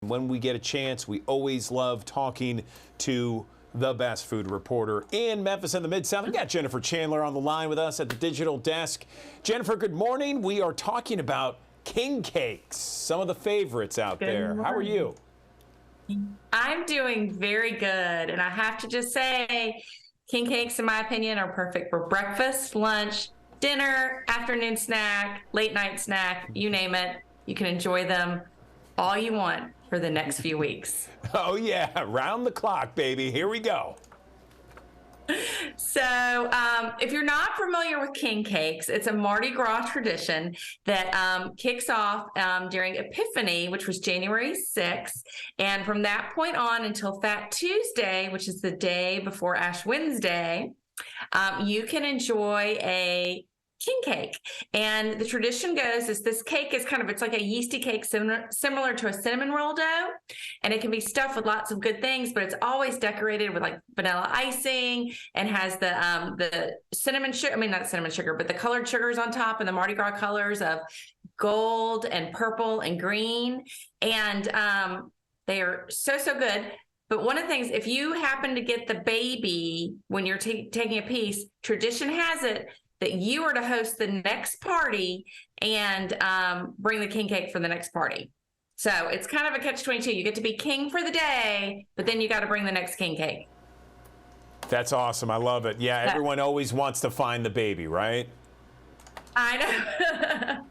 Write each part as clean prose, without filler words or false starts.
when we get a chance, we always love talking to the best food reporter in Memphis and the Mid-South. We got Jennifer Chandler on the line with us at the digital desk. Jennifer, good morning. We are talking about king cakes, some of the favorites out there. How are you? I'm doing very good, and I have to just say, king cakes, in my opinion, are perfect for breakfast, lunch, dinner, afternoon snack, late night snack, you name it. You can enjoy them all you want for the next few weeks. Oh yeah, round the clock, baby. Here we go. So if you're not familiar with king cakes, it's a Mardi Gras tradition that kicks off during Epiphany, which was January 6th. And from that point on until Fat Tuesday, which is the day before Ash Wednesday, you can enjoy a king cake. And the tradition goes is this cake is it's like a yeasty cake similar to a cinnamon roll dough, and it can be stuffed with lots of good things, but it's always decorated with like vanilla icing and has the cinnamon sugar, not cinnamon sugar, but the colored sugars on top and the Mardi Gras colors of gold and purple and green. And they are so good. But one of the things, if you happen to get the baby when you're taking a piece, tradition has it that you are to host the next party and bring the king cake for the next party. So it's kind of a catch-22. You get to be king for the day, but then you got to bring the next king cake. That's awesome. I love it. Yeah, everyone always wants to find the baby, right? I know.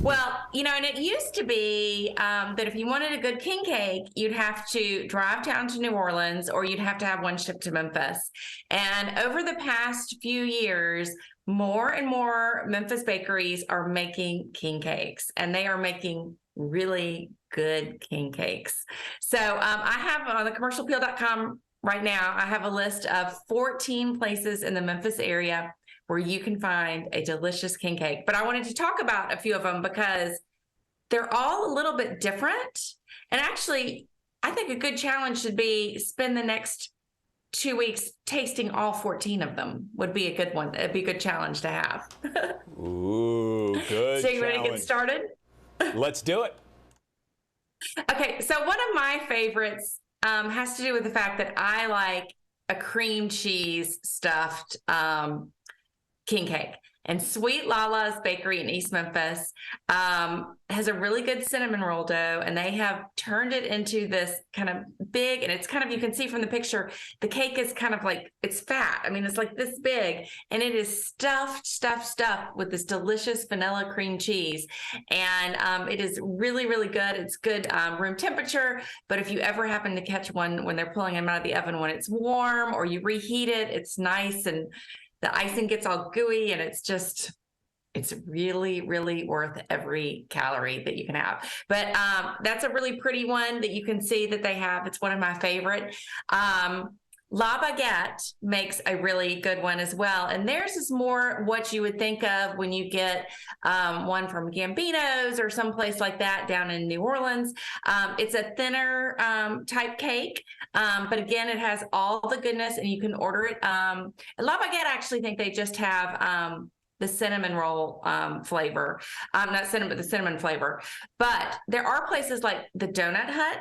Well, and it used to be that if you wanted a good king cake, you'd have to drive down to New Orleans or you'd have to have one shipped to Memphis. And over the past few years, more and more Memphis bakeries are making king cakes, and they are making really good king cakes. So I have on the commercialappeal.com right now, I have a list of 14 places in the Memphis area where you can find a delicious king cake. But I wanted to talk about a few of them because they're all a little bit different. And actually, I think a good challenge should be spend the next 2 weeks tasting all 14 of them would be a good one. It'd be a good challenge to have. Ooh, good. So you ready to get started? Let's do it. Okay, so one of my favorites has to do with the fact that I like a cream cheese stuffed king cake. And Sweet Lala's Bakery in East Memphis has a really good cinnamon roll dough, and they have turned it into this kind of big, and it's you can see from the picture, the cake is it's fat. It's like this big, and it is stuffed with this delicious vanilla cream cheese. And it is really, really good. It's good room temperature, but if you ever happen to catch one when they're pulling them out of the oven when it's warm or you reheat it, it's nice, and the icing gets all gooey, and it's really, really worth every calorie that you can have. But that's a really pretty one that you can see that they have. It's one of my favorite. La Baguette makes a really good one as well. And theirs is more what you would think of when you get one from Gambino's or someplace like that down in New Orleans. It's a thinner type cake, but again, it has all the goodness, and you can order it. La Baguette, I actually think they just have the cinnamon roll flavor. Not cinnamon, but the cinnamon flavor. But there are places like the Donut Hut.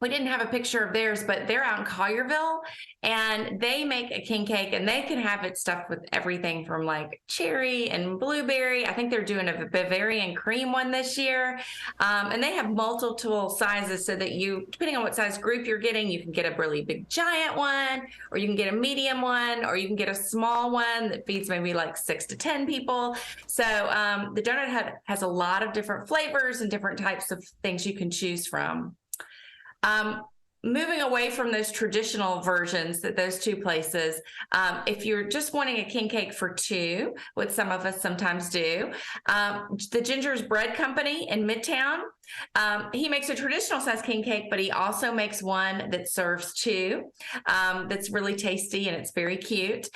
We didn't have a picture of theirs, but they're out in Collierville, and they make a king cake, and they can have it stuffed with everything from like cherry and blueberry. I think they're doing a Bavarian cream one this year. And they have multiple sizes so that you, depending on what size group you're getting, you can get a really big giant one, or you can get a medium one, or you can get a small one that feeds maybe like 6 to 10 people. So the Donut Hut has a lot of different flavors and different types of things you can choose from. Moving away from those traditional versions that those two places, if you're just wanting a king cake for two, what some of us sometimes do, the Ginger's Bread Company in Midtown, he makes a traditional size king cake, but he also makes one that serves two, that's really tasty, and it's very cute.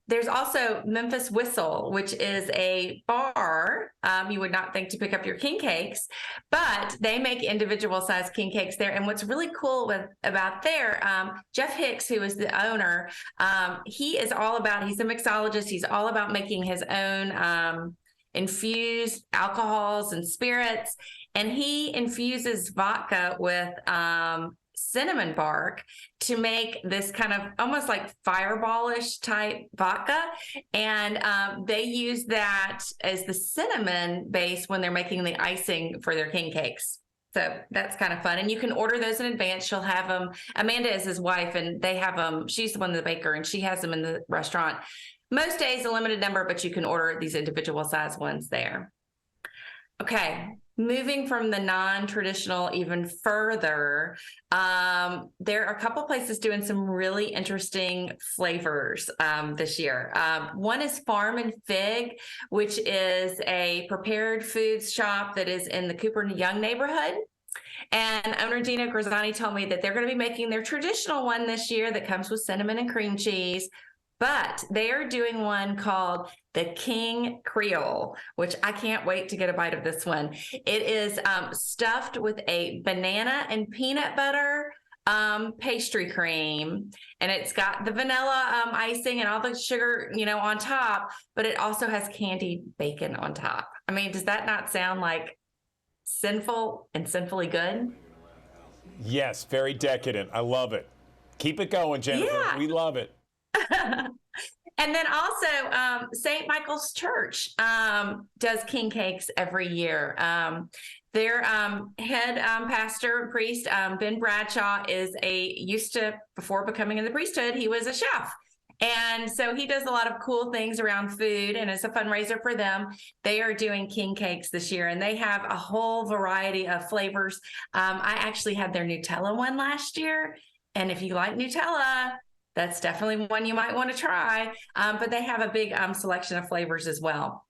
There's also Memphis Whistle, which is a bar. You would not think to pick up your king cakes, but they make individual size king cakes there. And what's really cool about there, Jeff Hicks, who is the owner, he's a mixologist. He's all about making his own infused alcohols and spirits, and he infuses vodka with cinnamon bark to make this kind of almost like fireballish type vodka. And they use that as the cinnamon base when they're making the icing for their king cakes. So that's kind of fun. And you can order those in advance. She'll have them. Amanda is his wife, and they have them. She's the one, the baker, and she has them in the restaurant. Most days, a limited number, but you can order these individual size ones there. Okay. Moving from the non-traditional even further, there are a couple places doing some really interesting flavors this year. One is Farm and Fig, which is a prepared foods shop that is in the Cooper Young neighborhood. And owner Gina Grazzani told me that they're going to be making their traditional one this year that comes with cinnamon and cream cheese. But they are doing one called the King Creole, which I can't wait to get a bite of this one. It is stuffed with a banana and peanut butter pastry cream, and it's got the vanilla icing and all the sugar, on top, but it also has candied bacon on top. I mean, does that not sound like sinful and sinfully good? Yes, very decadent. I love it. Keep it going, Jennifer. Yeah. We love it. And then also St. Michael's Church does king cakes every year. Their head pastor and priest, Ben Bradshaw, before becoming in the priesthood, he was a chef. And so he does a lot of cool things around food, and it's a fundraiser for them. They are doing king cakes this year, and they have a whole variety of flavors. I actually had their Nutella one last year, and if you like Nutella, that's definitely one you might want to try. But they have a big selection of flavors as well.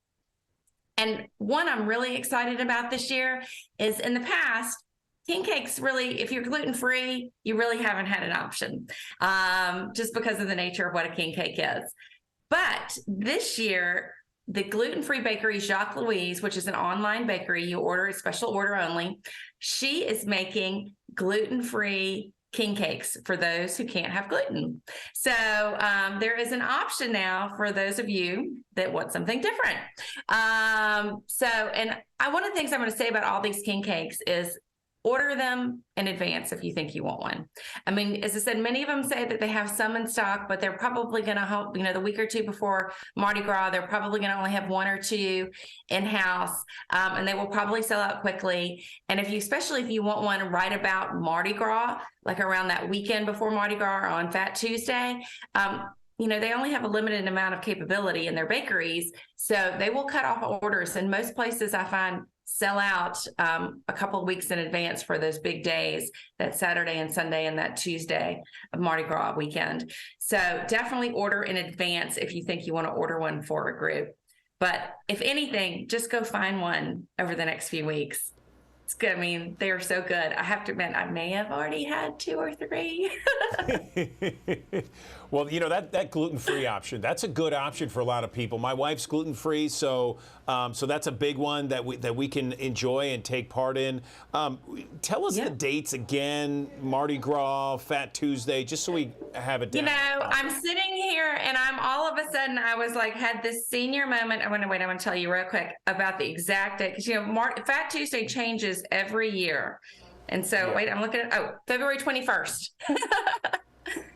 And one I'm really excited about this year is, in the past, king cakes really, if you're gluten-free, you really haven't had an option, just because of the nature of what a king cake is. But this year, the gluten-free bakery Jacques Louise, which is an online bakery, you order a special order only, she is making gluten-free king cakes for those who can't have gluten. So there is an option now for those of you that want something different. And one of the things I'm going to say about all these king cakes is order them in advance if you think you want one. I mean, as I said, many of them say that they have some in stock, but they're probably going to hope, the week or two before Mardi Gras, they're probably going to only have one or two in-house, and they will probably sell out quickly. And especially if you want one right about Mardi Gras, like around that weekend before Mardi Gras or on Fat Tuesday, they only have a limited amount of capability in their bakeries, so they will cut off orders. And most places I find sell out a couple of weeks in advance for those big days, that Saturday and Sunday and that Tuesday of Mardi Gras weekend. So definitely order in advance if you think you want to order one for a group. But if anything, just go find one over the next few weeks. It's good. I mean, they are so good. I have to admit, I may have already had 2 or 3. Well, that gluten-free option, that's a good option for a lot of people. My wife's gluten-free, so that's a big one that we can enjoy and take part in. Tell us the dates again, Mardi Gras, Fat Tuesday, just so we have it down. I'm sitting here and I'm all of a sudden, I was like, had this senior moment. I want to tell you real quick about the exact date, because, Fat Tuesday changes every year. And so, wait, I'm looking at, February 21st.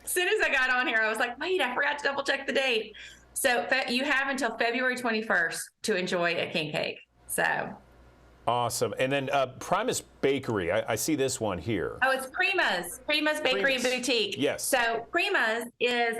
As soon as I got on here, I was like, wait, I forgot to double check the date. So you have until February 21st to enjoy a king cake. So awesome. And then Primus Bakery, I see this one here. Oh, it's Prima's Bakery and Boutique. Yes. So Prima's is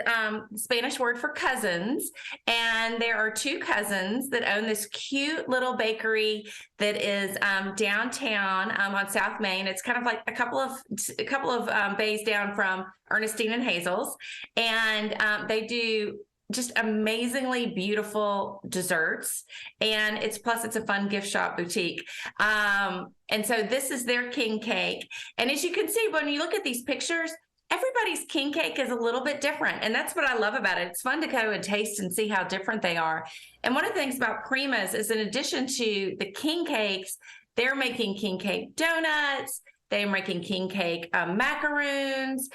Spanish word for cousins, and there are 2 cousins that own this cute little bakery that is downtown on South Main. It's kind of like a couple of bays down from Ernestine and Hazel's, and they do just amazingly beautiful desserts, and it's a fun gift shop boutique. And so this is their king cake. And as you can see, when you look at these pictures, everybody's king cake is a little bit different. And that's what I love about it. It's fun to go and taste and see how different they are. And one of the things about Prima's is, in addition to the king cakes, they're making king cake donuts. They're making king cake macaroons.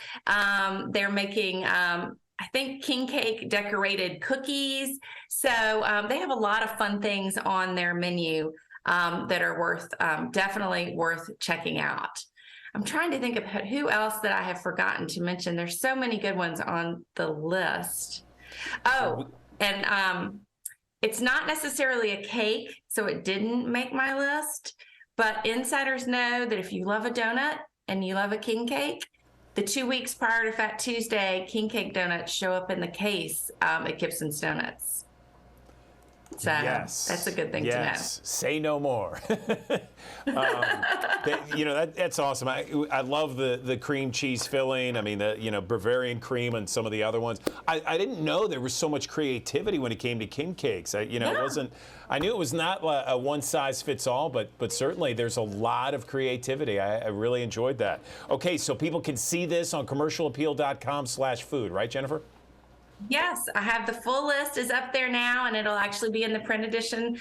They're making I think king cake decorated cookies. So they have a lot of fun things on their menu that are definitely worth checking out. I'm trying to think of who else that I have forgotten to mention. There's so many good ones on the list. Oh, and it's not necessarily a cake, so it didn't make my list. But insiders know that if you love a donut and you love a king cake, the 2 weeks prior to Fat Tuesday, king cake donuts show up in the case at Gibson's Donuts. So yes, that's a good thing to know. Say no more. That's awesome. I love the cream cheese filling. I mean, the Bavarian cream and some of the other ones. I didn't know there was so much creativity when it came to king cakes. It wasn't. I knew it was not a one size fits all, but certainly there's a lot of creativity. I really enjoyed that. Okay, so people can see this on commercialappeal.com/food, right, Jennifer? Yes, I have the full list is up there now, and it'll actually be in the print edition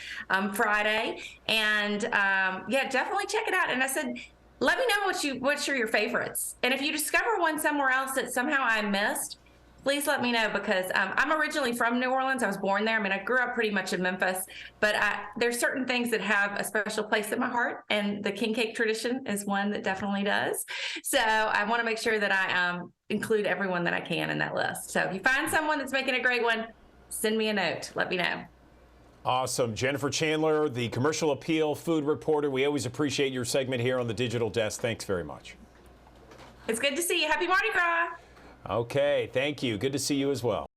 Friday. And definitely check it out. And I said, let me know what are your favorites. And if you discover one somewhere else that somehow I missed, please let me know, because I'm originally from New Orleans. I was born there. I mean, I grew up pretty much in Memphis, but there's certain things that have a special place in my heart, and the king cake tradition is one that definitely does. So I want to make sure that I include everyone that I can in that list. So if you find someone that's making a great one, send me a note. Let me know. Awesome. Jennifer Chandler, the Commercial Appeal food reporter. We always appreciate your segment here on the Digital Desk. Thanks very much. It's good to see you. Happy Mardi Gras. Okay, thank you. Good to see you as well.